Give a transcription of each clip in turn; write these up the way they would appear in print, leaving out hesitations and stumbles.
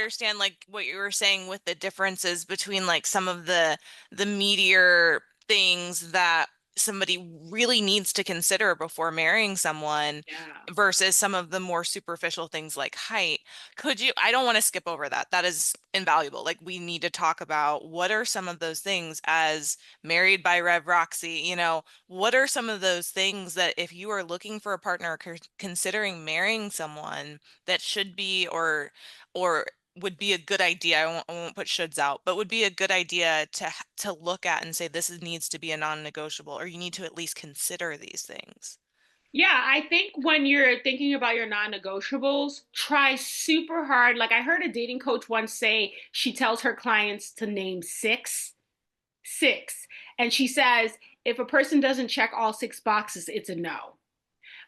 understand like what you were saying with the differences between like some of the meatier things that somebody really needs to consider before marrying someone Yeah. versus some of the more superficial things like height. Could you, I don't want to skip over that. That is invaluable. Like we need to talk about what are some of those things as married by Rev Roxy, what are some of those things that if you are looking for a partner, considering marrying someone that should be or would be a good idea. I won't put shoulds out, but would be a good idea to look at and say needs to be a non-negotiable, or you need to at least consider these things. Yeah, I think when you're thinking about your non-negotiables, try super hard. Like I heard a dating coach once say she tells her clients to name six. And she says if a person doesn't check all six boxes, it's a no.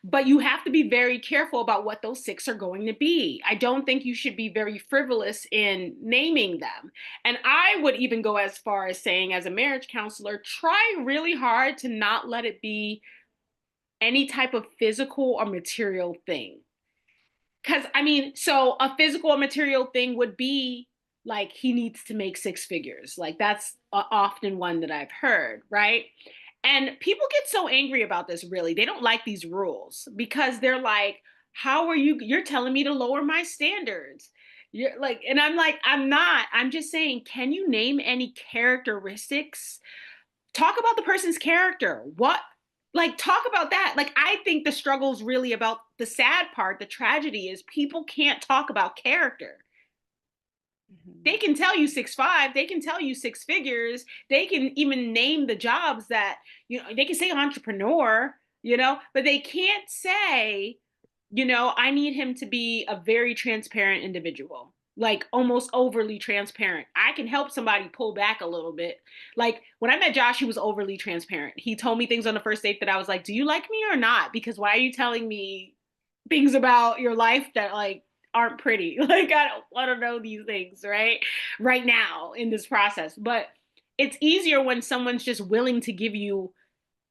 But you have to be very careful about what those six are going to be. I don't think you should be very frivolous in naming them. And I would even go as far as saying, as a marriage counselor, try really hard to not let it be any type of physical or material thing. Because, I mean, so a physical or material thing would be like he needs to make six figures. Like that's often one that I've heard, right? And people get so angry about this, really. They don't like these rules because they're like, how are you? You're telling me to lower my standards. You're like, and I'm like, I'm not. I'm just saying, can you name any characteristics? Talk about the person's character. What, like, talk about that. Like, I think the struggle is really about the sad part. The tragedy is people can't talk about character. They Mhm. can tell you 6'5", they can tell you six figures, they can even name the jobs that, they can say entrepreneur, but they can't say, I need him to be a very transparent individual, like almost overly transparent. I can help somebody pull back a little bit. Like when I met Josh, he was overly transparent. He told me things on the first date that I was like, do you like me or not? Because why are you telling me things about your life that like aren't pretty? Like I don't want to know these things right now in this process. But it's easier when someone's just willing to give you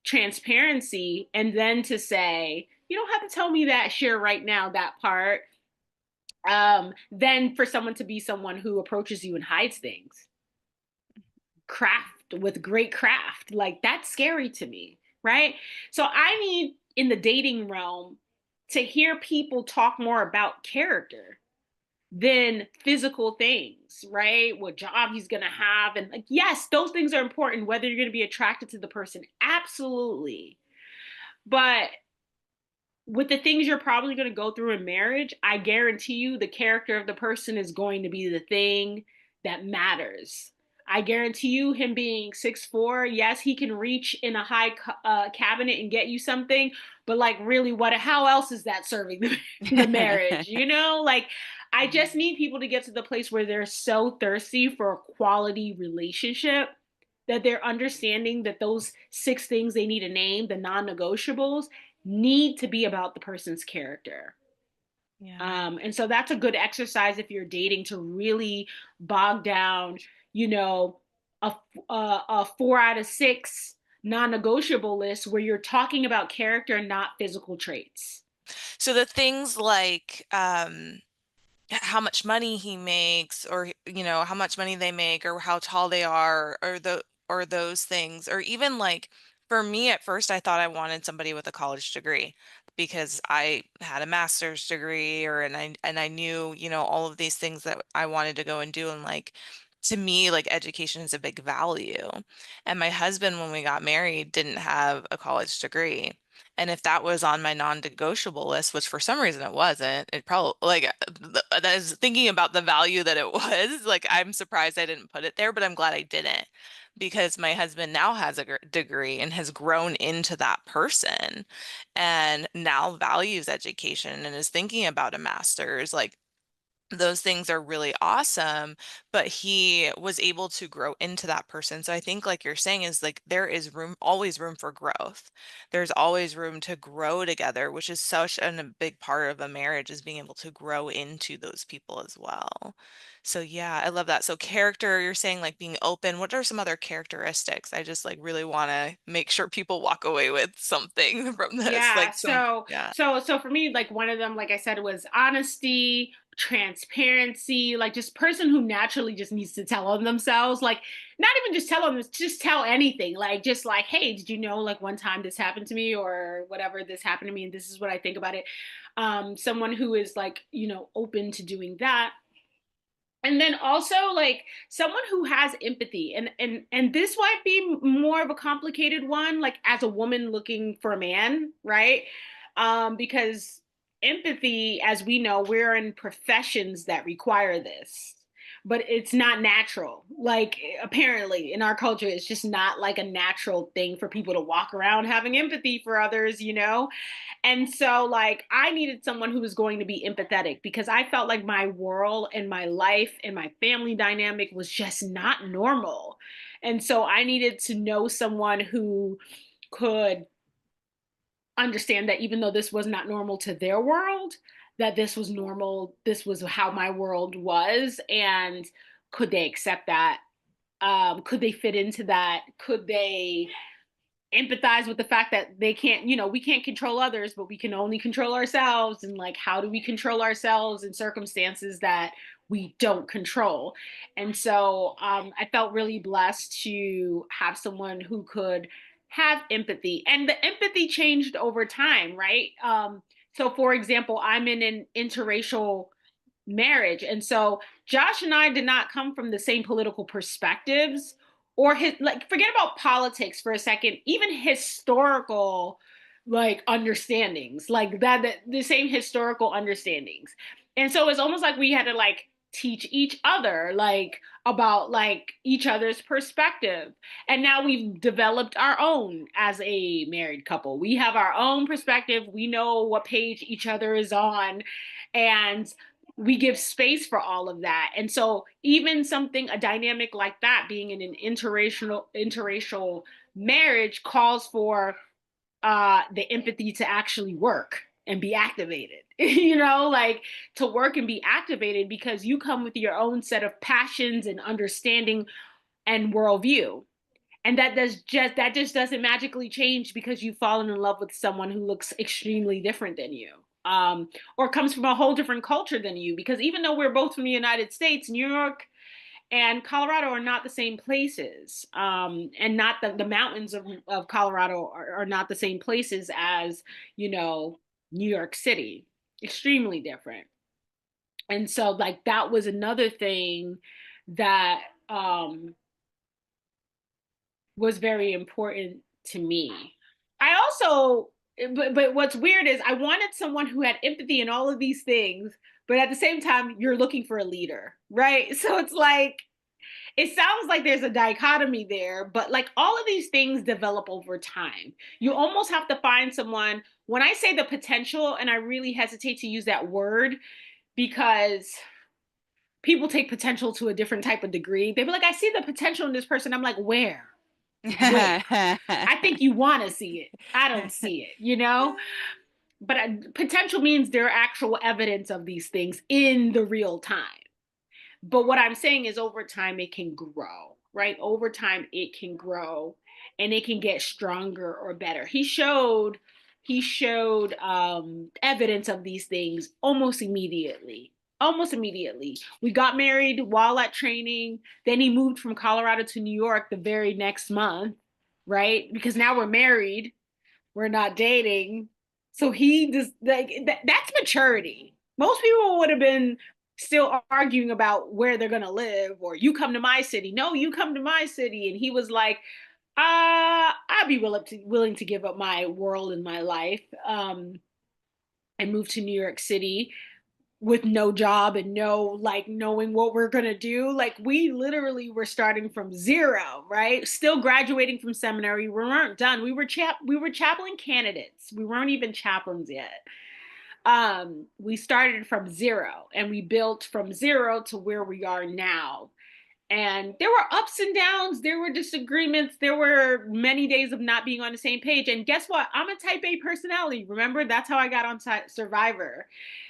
transparency and then to say, you don't have to tell me that, share right now that part, than for someone to be someone who approaches you and hides things. Craft with great craft. Like that's scary to me, right? So I need in the dating realm to hear people talk more about character than physical things, right? What job he's going to have. And like, yes, those things are important, whether you're going to be attracted to the person. Absolutely. But with the things you're probably going to go through in marriage, I guarantee you the character of the person is going to be the thing that matters. I guarantee you him being 6'4", yes, he can reach in a high cabinet and get you something, but like really how else is that serving the marriage? Like I just need people to get to the place where they're so thirsty for a quality relationship that they're understanding that those six things they need to name, the non-negotiables, need to be about the person's character. Yeah. And so that's a good exercise if you're dating to really bog down, you know, a, a 4 out of 6 non-negotiable list where you're talking about character and not physical traits. So the things like how much money he makes or how much money they make or how tall they are or those things or even like for me at first I thought I wanted somebody with a college degree because I had a master's degree and I knew all of these things that I wanted to go and do and like to me like education is a big value, and my husband when we got married didn't have a college degree. And if that was on my non-negotiable list, which for some reason it wasn't, it probably like that is thinking about the value that it was, like I'm surprised I didn't put it there, but I'm glad I didn't because my husband now has a degree and has grown into that person and now values education and is thinking about a master's. Like those things are really awesome, but he was able to grow into that person. So I think like you're saying is like there is always room for growth. There's always room to grow together, which is such a big part of a marriage is being able to grow into those people as well. So yeah, I love that. So character, you're saying like being open. What are some other characteristics? I just like really want to make sure people walk away with something from this. Yeah. Like some, So yeah. so so for me, like one of them, like I said, was honesty, transparency, like just person who naturally just needs to tell on themselves, like not even just tell them, just tell anything, like just like, hey, did you know like one time this happened to me or whatever, this happened to me and this is what I think about it. Someone who is like, open to doing that. And then also like someone who has empathy, and this might be more of a complicated one, like as a woman looking for a man, right? Because empathy, as we know, we're in professions that require this, but it's not natural. Like apparently in our culture it's just not like a natural thing for people to walk around having empathy for others. And so, like, I needed someone who was going to be empathetic because I felt like my world and my life and my family dynamic was just not normal. And so, I needed to know someone who could understand that even though this was not normal to their world, that this was normal, this was how my world was. And could they accept that? Could they fit into that? Could they empathize with the fact that they can't, we can't control others, but we can only control ourselves? And like, how do we control ourselves in circumstances that we don't control? And so I felt really blessed to have someone who could have empathy, and the empathy changed over time, right? So for example, I'm in an interracial marriage. And so Josh and I did not come from the same political perspectives, or his, like, forget about politics for a second, even historical like understandings, like that the same historical understandings. And so it's almost like we had to like teach each other like about like each other's perspective. And now we've developed our own as a married couple. We have our own perspective. We know what page each other is on. And we give space for all of that. And so even something, a dynamic like that, being in an interracial marriage, calls for the empathy to actually work and be activated. Like to work and be activated, because you come with your own set of passions and understanding and worldview. And that just doesn't magically change because you've fallen in love with someone who looks extremely different than you, or comes from a whole different culture than you. Because even though we're both from the United States, New York and Colorado are not the same places, and not the mountains of Colorado are not the same places as New York City. Extremely different. And so like that was another thing that was very important to me. I also, but what's weird is I wanted someone who had empathy and all of these things, but at the same time, you're looking for a leader, right? So it's like, it sounds like there's a dichotomy there, but like all of these things develop over time. You almost have to find someone. When I say the potential, and I really hesitate to use that word because people take potential to a different type of degree. They be like, I see the potential in this person. I'm like, where? Where? I think you want to see it. I don't see it. But potential means there are actual evidence of these things in the real time. But what I'm saying is over time it can grow, right? Over time it can grow and it can get stronger or better. He showed evidence of these things almost immediately. Almost immediately. We got married while at training. Then he moved from Colorado to New York the very next month, right? Because now we're married, we're not dating. So he just like that's maturity. Most people would have been still arguing about where they're gonna live, or you come to my city. No, you come to my city. And he was like, I'd be willing to give up my world and my life, and move to New York City with no job and no like knowing what we're gonna do. Like we literally were starting from zero, right? Still graduating from seminary. We weren't done. We were chaplain candidates. We weren't even chaplains yet. We started from zero and we built from zero to where we are now. And there were ups and downs, there were disagreements, there were many days of not being on the same page. And guess what? I'm a type A personality. Remember, that's how I got on Survivor.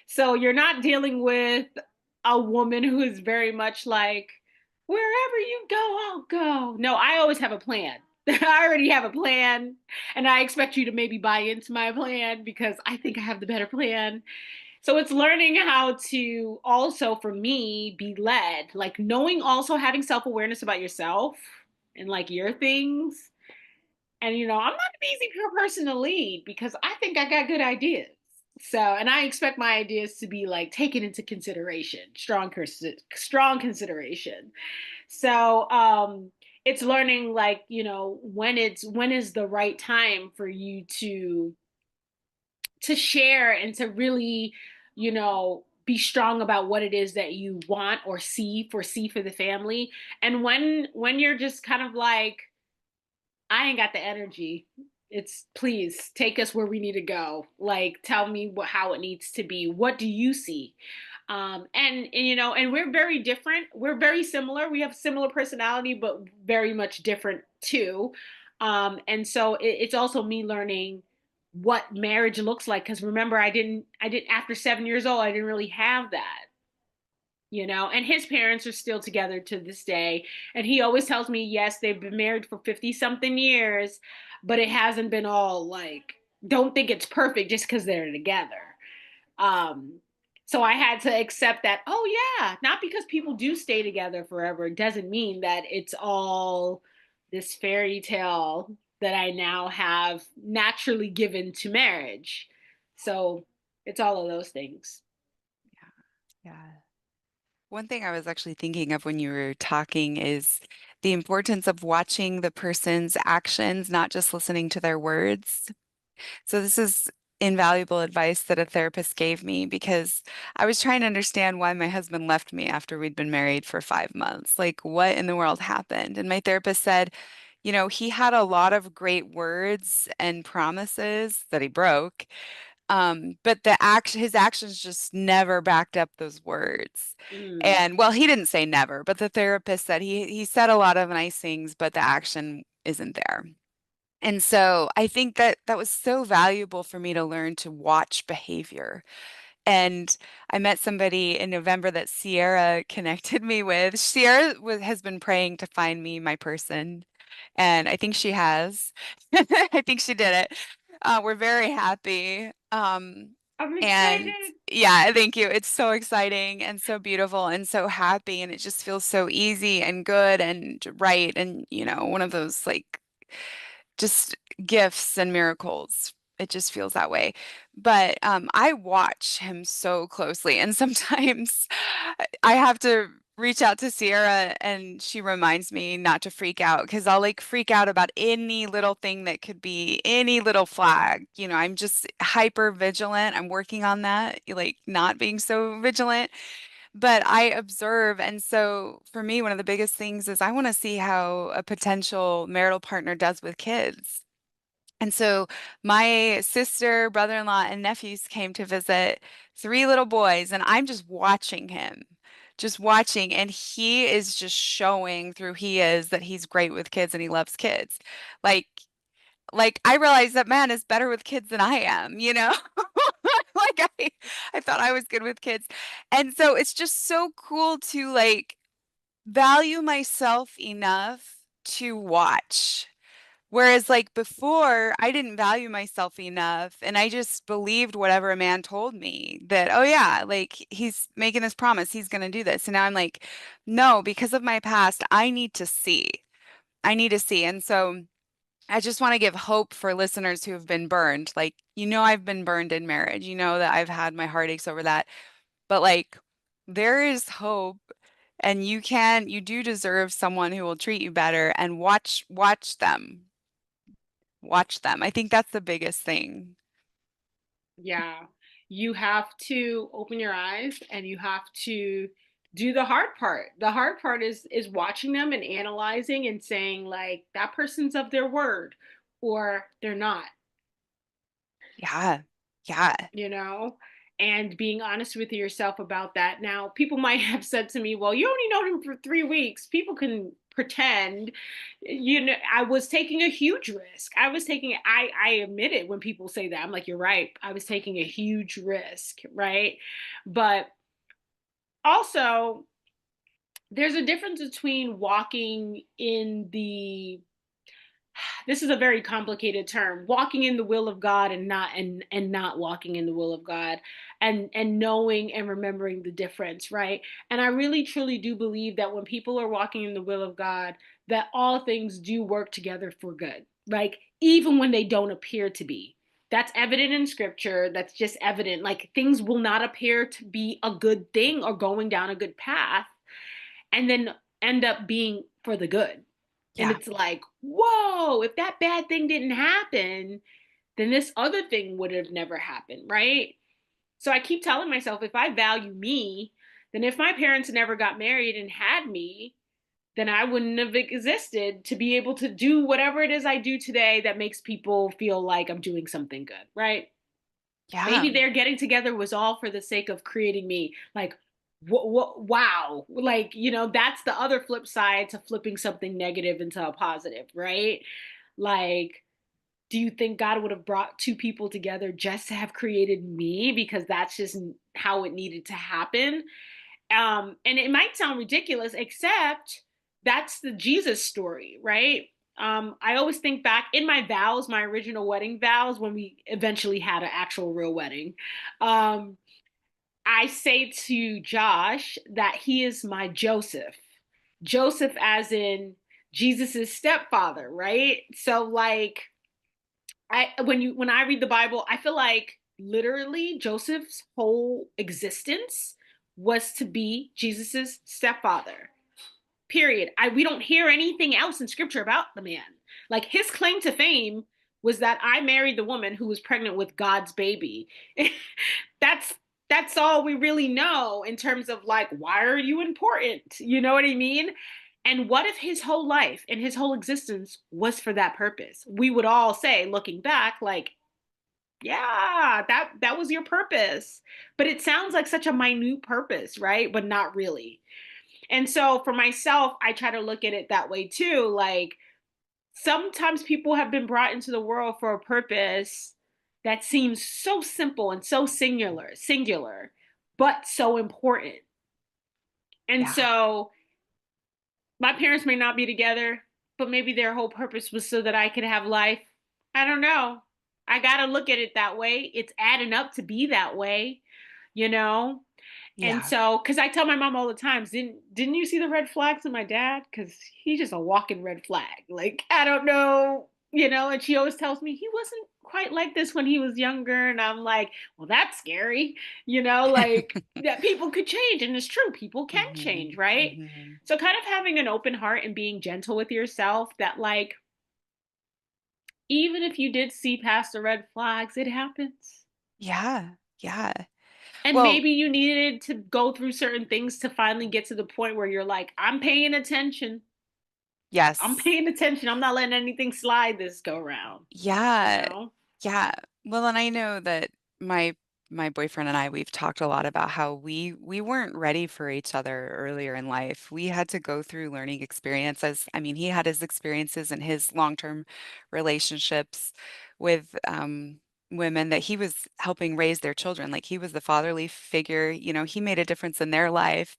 So you're not dealing with a woman who is very much like, wherever you go, I'll go. No, I always have a plan. I already have a plan, and I expect you to maybe buy into my plan because I think I have the better plan. So it's learning how to also, for me, be led, like knowing also having self awareness about yourself and like your things. And, I'm not an easy person to lead because I think I got good ideas. So, and I expect my ideas to be like taken into consideration, strong consideration. So, it's learning like, when is the right time for you to share and to really, be strong about what it is that you want or foresee for the family. And when you're just kind of like, I ain't got the energy. It's please take us where we need to go. Like, tell me how it needs to be. What do you see? And we're very different. We're very similar. We have similar personality, but very much different too. And so it's also me learning what marriage looks like. Because remember, I didn't after 7 years old, I didn't really have that. And his parents are still together to this day. And he always tells me, yes, they've been married for 50 something years, but it hasn't been all like, don't think it's perfect just because they're together. Um, so I had to accept that, oh, yeah, not because people do stay together forever, it doesn't mean that it's all this fairy tale that I now have naturally given to marriage. So it's all of those things. Yeah. Yeah. One thing I was actually thinking of when you were talking is the importance of watching the person's actions, not just listening to their words. So this is invaluable advice that a therapist gave me because I was trying to understand why my husband left me after we'd been married for 5 months. Like, what in the world happened? And my therapist said, he had a lot of great words and promises that he broke. But his actions just never backed up those words. Mm, And well, he didn't say never, but the therapist said he said a lot of nice things, but the action isn't there. And so I think that that was so valuable for me to learn to watch behavior. And I met somebody in November that Sierra connected me with. Sierra has been praying to find me my person, and I think she has. I think she did it. We're very happy. I'm And excited. yeah, thank you. It's so exciting and so beautiful and so happy, and it just feels so easy and good and right. And, one of those like just gifts and miracles. It just feels that way. But I watch him so closely, and sometimes I have to reach out to Sierra, and she reminds me not to freak out because I'll like freak out about any little thing that could be any little flag. I'm just hyper vigilant. I'm working on that, like not being so vigilant, but I observe. And so for me, one of the biggest things is I want to see how a potential marital partner does with kids. And so my sister, brother-in-law, and nephews came to visit, three little boys, and I'm just watching him, just watching. And he is just showing through he is that he's great with kids and he loves kids. Like, like I realize that man is better with kids than I am. Like I thought I was good with kids. And so it's just so cool to like value myself enough to watch. Whereas, like before, I didn't value myself enough and I just believed whatever a man told me that, oh, yeah, like he's making this promise, he's going to do this. And now I'm like, no, because of my past, I need to see. I need to see. And so I just want to give hope for listeners who have been burned. Like, I've been burned in marriage, that I've had my heartaches over that. But like, there is hope. And you do deserve someone who will treat you better and watch them. Watch them. I think that's the biggest thing. Yeah. You have to open your eyes and you have to do the hard part. The hard part is watching them and analyzing and saying like that person's of their word or they're not, Yeah. Yeah. you know? And being honest with yourself about that. Now, people might have said to me, well, you only know him for 3 weeks. People can pretend. I was taking a huge risk. I admit it when people say that. I'm like, you're right. I was taking a huge risk, right? But also, there's a difference between walking in the this is a very complicated term, walking in the will of God and not walking in the will of God, and knowing and remembering the difference, right? And I really truly do believe that when people are walking in the will of God, that all things do work together for good, like even when they don't appear to be. That's evident in scripture. That's just evident. Like things will not appear to be a good thing or going down a good path and then end up being for the good. And Yeah. it's like, whoa, if that bad thing didn't happen, then this other thing would have never happened, right? So I keep telling myself, if I value me, then if my parents never got married and had me, then I wouldn't have existed to be able to do whatever it is I do today that makes people feel like I'm doing something good, right? Yeah. Maybe their getting together was all for the sake of creating me. Like, wow. Like, that's the other flip side to flipping something negative into a positive, right? Like, do you think God would have brought two people together just to have created me because that's just how it needed to happen? And it might sound ridiculous, except that's the Jesus story, right? I always think back in my vows, my original wedding vows, when we eventually had an actual real wedding. Um, I say to Josh that he is my Joseph. Joseph, as in Jesus's stepfather, right? So, like, when I read the Bible, I feel like literally Joseph's whole existence was to be Jesus's stepfather. Period. We don't hear anything else in scripture about the man. Like his claim to fame was that I married the woman who was pregnant with God's baby. that's that's all we really know in terms of like, why are you important? You know what I mean? And what if his whole life and his whole existence was for that purpose? We would all say, looking back, like, yeah, that was your purpose. But it sounds like such a minute purpose, right? But not really. And so for myself, I try to look at it that way too. Like sometimes people have been brought into the world for a purpose that seems so simple and so singular, but so important. And Yeah. so my parents may not be together, but maybe their whole purpose was so that I could have life. I don't know. I got to look at it that way. It's adding up to be that way, you know? And Yeah. so, because I tell my mom all the time, didn't you see the red flags in my dad? Because he's just a walking red flag. Like I don't know, And she always tells me he wasn't quite like this when he was younger, and I'm like, well, that's scary, like that people could change, and it's true, people can change, Hmm. right? Hmm. So, kind of having an open heart and being gentle with yourself. That like, even if you did see past the red flags, it happens. Yeah. Yeah. And Well, maybe you needed to go through certain things to finally get to the point where you're like, I'm paying attention. I'm yes. paying attention. I'm not letting anything slide this go round, you Yeah. know? Yeah. Well, and I know that my my boyfriend and I, we've talked a lot about how we weren't ready for each other earlier in life. We had to go through learning experiences. I mean, he had his experiences in his long-term relationships with women that he was helping raise their children. Like he was the fatherly figure, he made a difference in their life.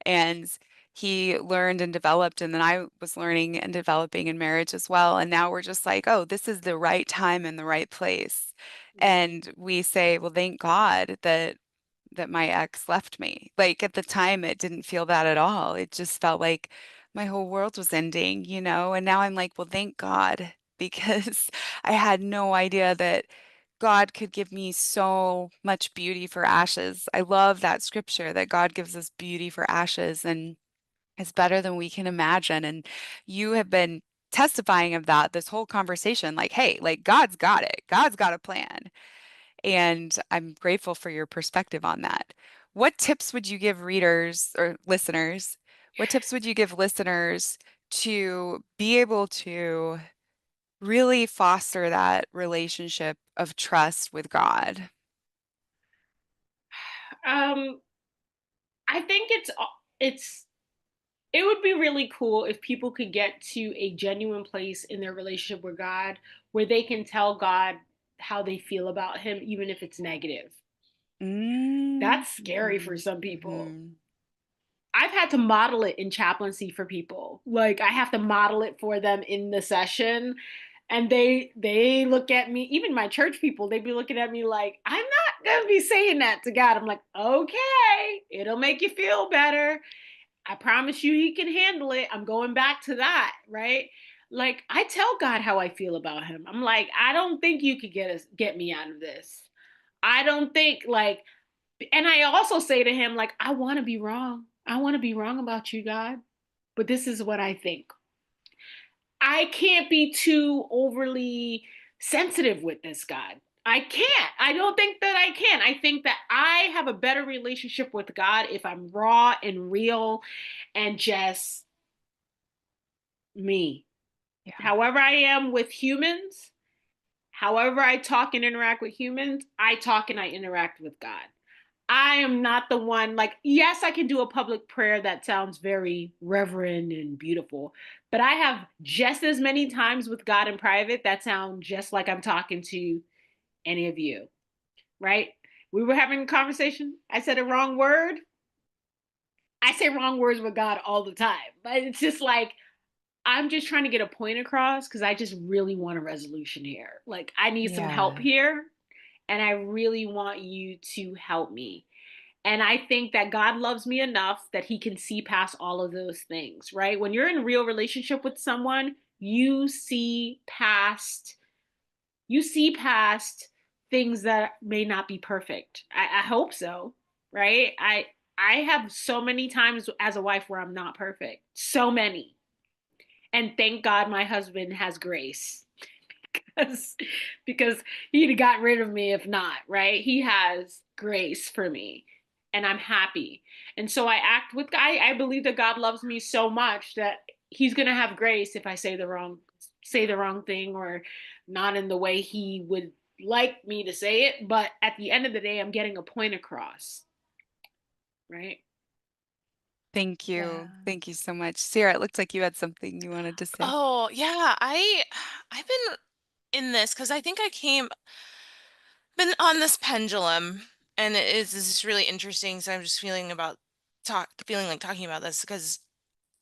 And he learned and developed, and then I was learning and developing in marriage as well. And now we're just like, oh, this is the right time and the right place. Mm-hmm. And we say, well, thank God that my ex left me. Like at the time, it didn't feel that at all. It just felt like my whole world was ending, And now I'm like, well, thank God, because I had no idea that God could give me so much beauty for ashes. I love that scripture that God gives us beauty for ashes. And is better than we can imagine. And you have been testifying of that this whole conversation, like, hey, like God's got it. God's got a plan. And I'm grateful for your perspective on that. What tips would you give readers or listeners? What tips would you give listeners to be able to really foster that relationship of trust with God? Um, I think it's it would be really cool if people could get to a genuine place in their relationship with God where they can tell God how they feel about him, even if it's negative. That's scary for Mm-hmm. some people. Hmm. I've had to model it in chaplaincy for people. Like I have to model it for them in the session. And they look at me, even my church people, they be looking at me like, I'm not gonna be saying that to God. I'm like, okay, it'll make you feel better. I promise you he can handle it. I'm going back to that, right? Like I tell God how I feel about him. I'm like, I don't think you could get me out of this. I don't think like, and I also say to him, like, I want to be wrong. I want to be wrong about you, God, but this is what I think. I can't be too overly sensitive with this, God. I can't. I don't think that I can. I think that I have a better relationship with God if I'm raw and real and just me. Yeah. However I am with humans, however I talk and interact with humans, I talk and I interact with God. I am not the one, like, yes, I can do a public prayer that sounds very reverent and beautiful, but I have just as many times with God in private that sound just like I'm talking to any of you, right? We were having a conversation. I said a wrong word. I say wrong words with God all the time, but it's just like, I'm just trying to get a point across because I just really want a resolution here. Like, I need some help Yeah. here, and I really want you to help me. And I think that God loves me enough that he can see past all of those things, right? When you're in a real relationship with someone, you see past things that may not be perfect. I hope so, right? I have so many times as a wife where I'm not perfect. So many. And thank God my husband has grace because because he'd have got rid of me if not, right? He has grace for me and I'm happy. And so I act with I believe that God loves me so much that he's going to have grace if I say the wrong thing or not in the way he would like me to say it, but at the end of the day I'm getting a point across, right? Thank you. Yeah. Thank you so much. Sarah, it looked like you had something you wanted to say. Oh, yeah. I've been in this because I think I came been on this pendulum, and this is really interesting. So I'm just feeling like talking about this because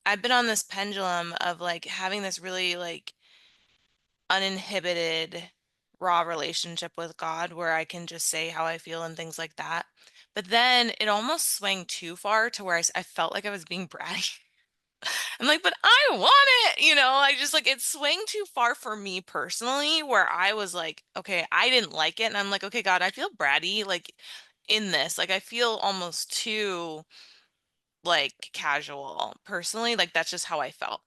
I've been on this pendulum of like having this really like uninhibited raw relationship with God where I can just say how I feel and things like that. But then it almost swung too far to where I felt like I was being bratty. I'm like, but I want it, I just like it swung too far for me personally, where I was like, okay, I didn't like it. And I'm like, okay, God, I feel bratty like in this. Like I feel almost too like casual personally. Like that's just how I felt.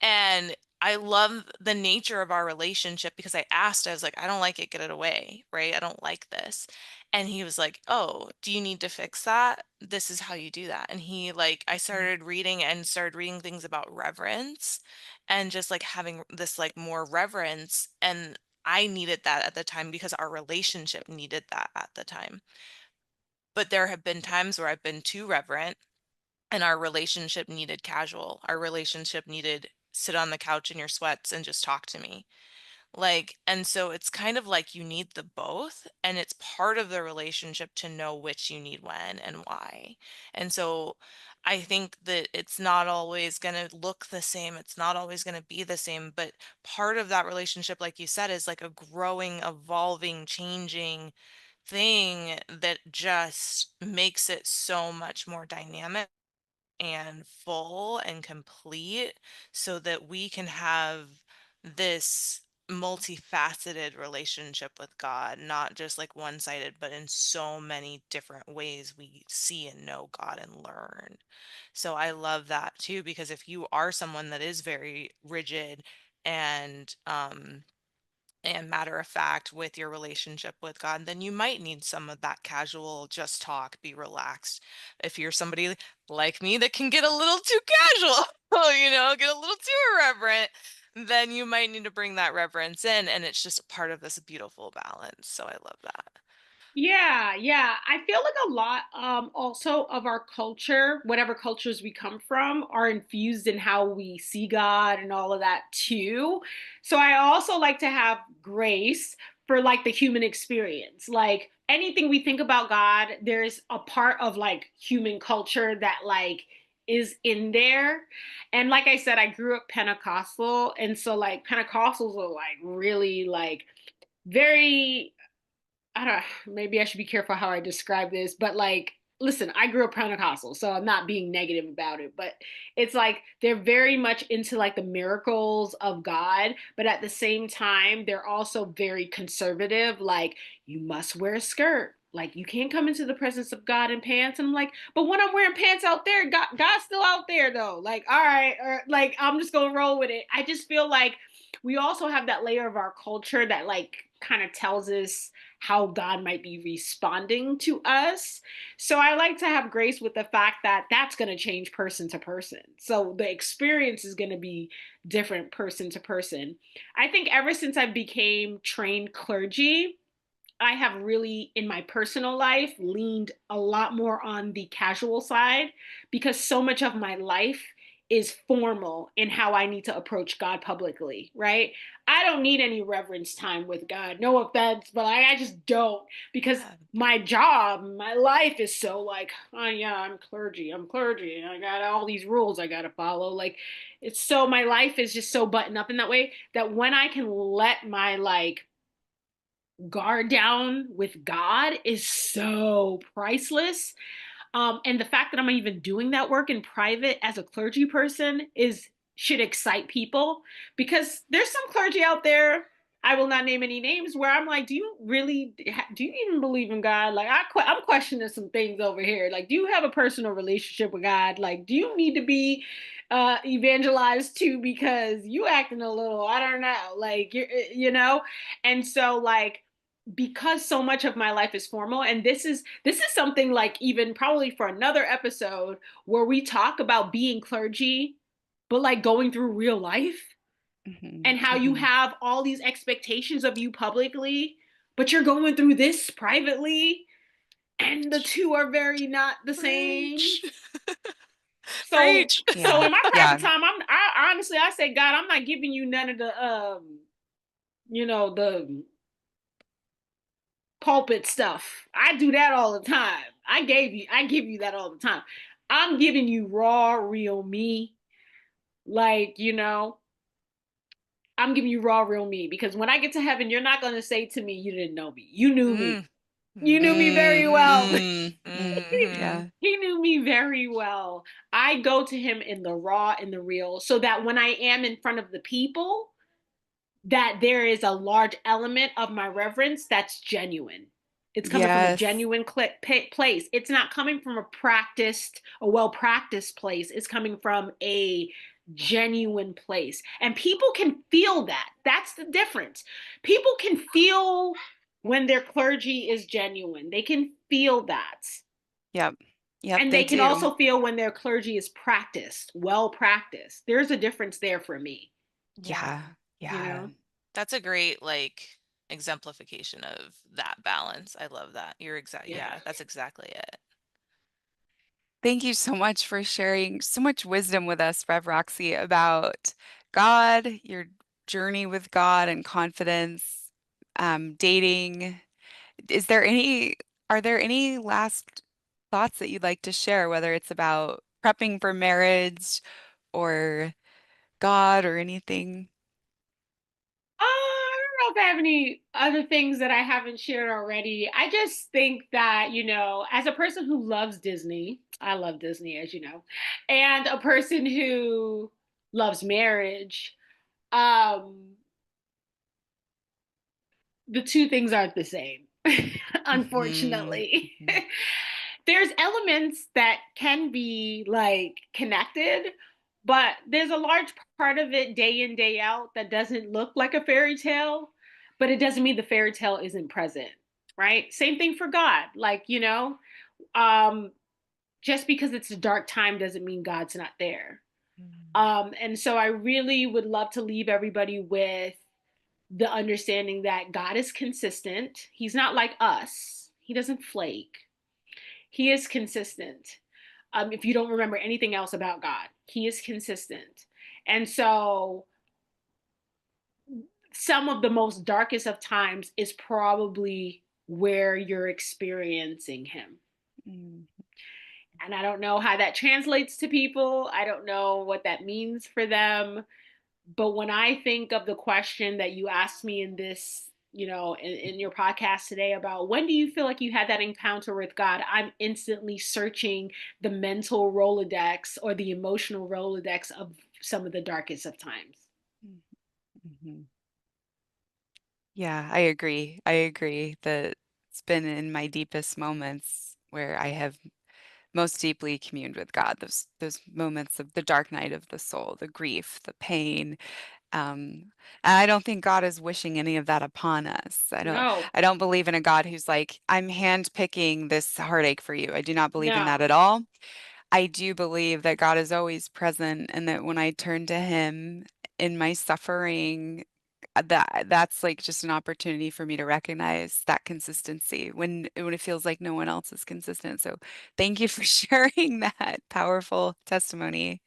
And I love the nature of our relationship because I was like, I don't like it, get it away, right? I don't like this. And he was like, oh, do you need to fix that? This is how you do that. And I started reading things about reverence and just like having this like more reverence. And I needed that at the time because our relationship needed that at the time. But there have been times where I've been too reverent and our relationship needed casual. Our relationship needed sit on the couch in your sweats and just talk to me. And so it's kind of like you need the both, and it's part of the relationship to know which you need when and why. And so I think that it's not always going to look the same. It's not always going to be the same, but part of that relationship, like you said, is like a growing, evolving, changing thing that just makes it so much more dynamic and full and complete so that we can have this multifaceted relationship with God, not just like one-sided, but in so many different ways we see and know God and learn. So I love that too, because if you are someone that is very rigid and matter of fact with your relationship with God, then you might need some of that casual, just talk, be relaxed. If you're somebody like me that can get a little too casual, get a little too irreverent, then you might need to bring that reverence in. And it's just a part of this beautiful balance. So I love that. Yeah, yeah. I feel like a lot also of our culture, whatever cultures we come from, are infused in how we see God and all of that too. So I also like to have grace for like the human experience. Like anything we think about God, there's a part of like human culture that like is in there. And like I said, I grew up Pentecostal. And so like Pentecostals are like really like very, I don't, maybe I should be careful how I describe this, but like, listen, I grew up Pentecostal, so I'm not being negative about it, but it's like they're very much into like the miracles of God, but at the same time, they're also very conservative. Like, you must wear a skirt. Like, you can't come into the presence of God in pants. And I'm like, but when I'm wearing pants out there, God's still out there though. Like, all right, or like, I'm just gonna roll with it. I just feel like we also have that layer of our culture that like kind of tells us how God might be responding to us. So I like to have grace with the fact that that's going to change person to person. So the experience is going to be different person to person. I think ever since I became trained clergy, I have really, in my personal life, leaned a lot more on the casual side because so much of my life is formal in how I need to approach God publicly, right? I don't need any reverence time with God. No offense, but I just don't because Yeah. my job, my life is so like, oh yeah, I'm clergy. I'm clergy. I got all these rules I got to follow. Like, it's so, my life is just so buttoned up in that way that when I can let my like guard down with God is so priceless. And the fact that I'm even doing that work in private as a clergy person is should excite people because there's some clergy out there. I will not name any names where I'm like, do you really do you even believe in God? Like I'm questioning some things over here. Like, do you have a personal relationship with God? Like, do you need to be evangelized too because you acting a little, I don't know, like you know? And so like because so much of my life is formal, and this is something like even probably for another episode where we talk about being clergy but like going through real life Hmm. and how you Hmm. have all these expectations of you publicly but you're going through this privately, and the two are very not the same. Preach. so Preach. so Yeah. in my Yeah. private time, I honestly I say, God, I'm not giving you none of the the pulpit stuff. I do that all the time. I give you that all the time. I'm giving you raw, real me. Like, I'm giving you raw, real me because when I get to heaven, you're not going to say to me, you didn't know me. You knew me. Mm. You knew me Mm-hmm. very well. Mm. Mm. Mm-hmm. Yeah. He knew me very well. I go to him in the raw, in the real, so that when I am in front of the people, that there is a large element of my reverence that's genuine. It's coming from a Yes. genuine place. It's not coming from a well practiced place. It's coming from a genuine place. And people can feel that. That's the difference. People can feel when their clergy is genuine, they can feel that. Yep. Yep, And they they can do. also feel when their clergy is practiced, well practiced. There's a difference there for me, Yeah. Yeah. you Yeah. know? That's a great like exemplification of that balance. I love that. You're exact. Yeah. Yeah, that's exactly it. Thank you so much for sharing so much wisdom with us, Rev Roxy, about God, your journey with God and confidence, dating. Is there any, are there any last thoughts that you'd like to share, whether it's about prepping for marriage or God or anything? I don't know if I have any other things that I haven't shared already. I just think that, as a person who loves Disney, I love Disney, as you know, and a person who loves marriage, um, the two things aren't the same, Hmm. unfortunately. Hmm. There's elements that can be like connected, but there's a large part of it day in, day out that doesn't look like a fairy tale, but it doesn't mean the fairy tale isn't present, right? Same thing for God. Like, um, just because it's a dark time doesn't mean God's not there. And so I really would love to leave everybody with the understanding that God is consistent. He's not like us. He doesn't flake. He is consistent. If you don't remember anything else about God, He is consistent. And so, some of the most darkest of times is probably where you're experiencing Him. Hmm. And I don't know how that translates to people. I don't know what that means for them. But when I think of the question that you asked me in this, in your podcast today about when do you feel like you had that encounter with God, I'm instantly searching the mental Rolodex or the emotional Rolodex of some of the darkest of times. Mhm. Yeah, I agree. I agree that it's been in my deepest moments where I have most deeply communed with God. Those moments of the dark night of the soul, the grief, the pain. And I don't think God is wishing any of that upon us. No, I don't believe in a God who's like, I'm handpicking this heartache for you. I do not believe in that no. at all. I do believe that God is always present and that when I turn to him in my suffering, that's like just an opportunity for me to recognize that consistency when it feels like no one else is consistent. So thank you for sharing that powerful testimony.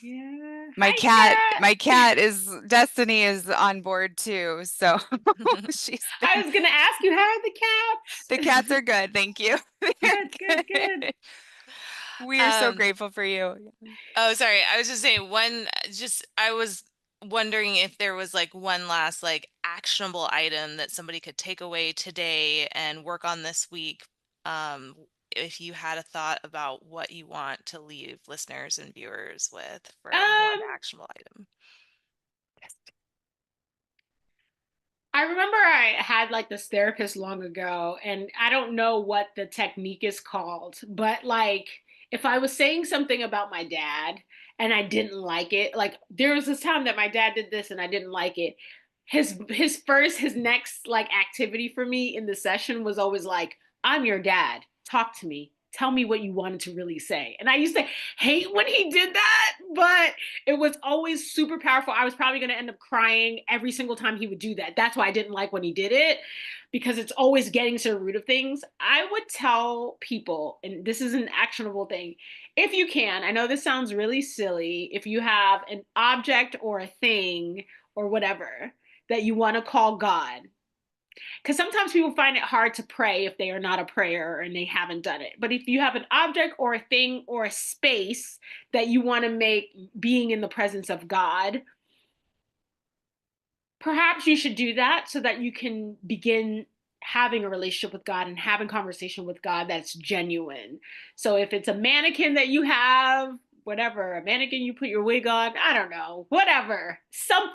Yeah. Hi, My cat. cat is Destiny is on board too. So she's I been was gonna ask you, how are the the cats? cats are good. Thank you. Good, good, They're good. good. We are so Um, grateful for you. oh, sorry. I was just saying I was wondering if there was like one last like actionable item that somebody could take away today and work on this week. Um, if you had a thought about what you want to leave listeners and viewers with for one Um, actionable item. I remember I had like this therapist long ago, and I don't know what the technique is called, but like if I was saying something about my dad and I didn't like it, like there was this time that my dad did this and I didn't like it. His next like activity for me in the session was always like, I'm your dad. Talk to me. Tell me what you wanted to really say. And I used to hate when he did that, but it was always super powerful. I was probably going to end up crying every single time he would do that. That's why I didn't like when he did it, because it's always getting to the root of things. I would tell people, and this is an actionable thing, if you can, I know this sounds really silly, if you have an object or a thing or whatever that you want to call God, because sometimes people find it hard to pray if they are not a prayer and they haven't done it. But if you have an object or a thing or a space that you want to make being in the presence of God, perhaps you should do that so that you can begin having a relationship with God and having conversation with God that's genuine. So if it's a mannequin that you have, whatever, a mannequin you put your wig on, I don't know, whatever, some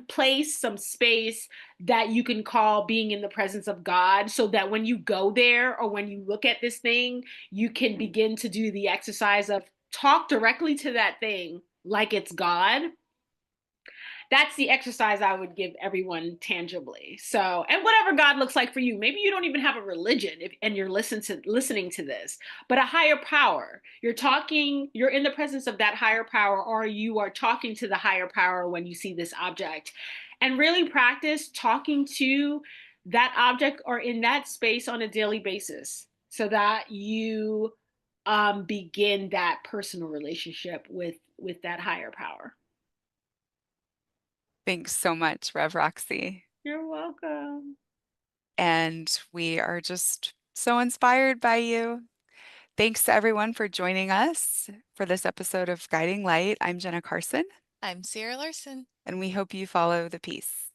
place, some space that you can call being in the presence of God, so that when you go there or when you look at this thing, you can begin to do the exercise of talk directly to that thing like it's God. That's the exercise I would give everyone tangibly. So, and whatever God looks like for you, maybe you don't even have a religion and you're listening to this, but a higher power. You're in the presence of that higher power, or you are talking to the higher power when you see this object. And really practice talking to that object or in that space on a daily basis so that you begin that personal relationship with that higher power. Thanks so much, Rev Roxy. You're welcome. And we are just so inspired by you. Thanks to everyone for joining us for this episode of Guiding Light. I'm Jenna Carson, I'm Sierra Larson. and we hope you follow the peace.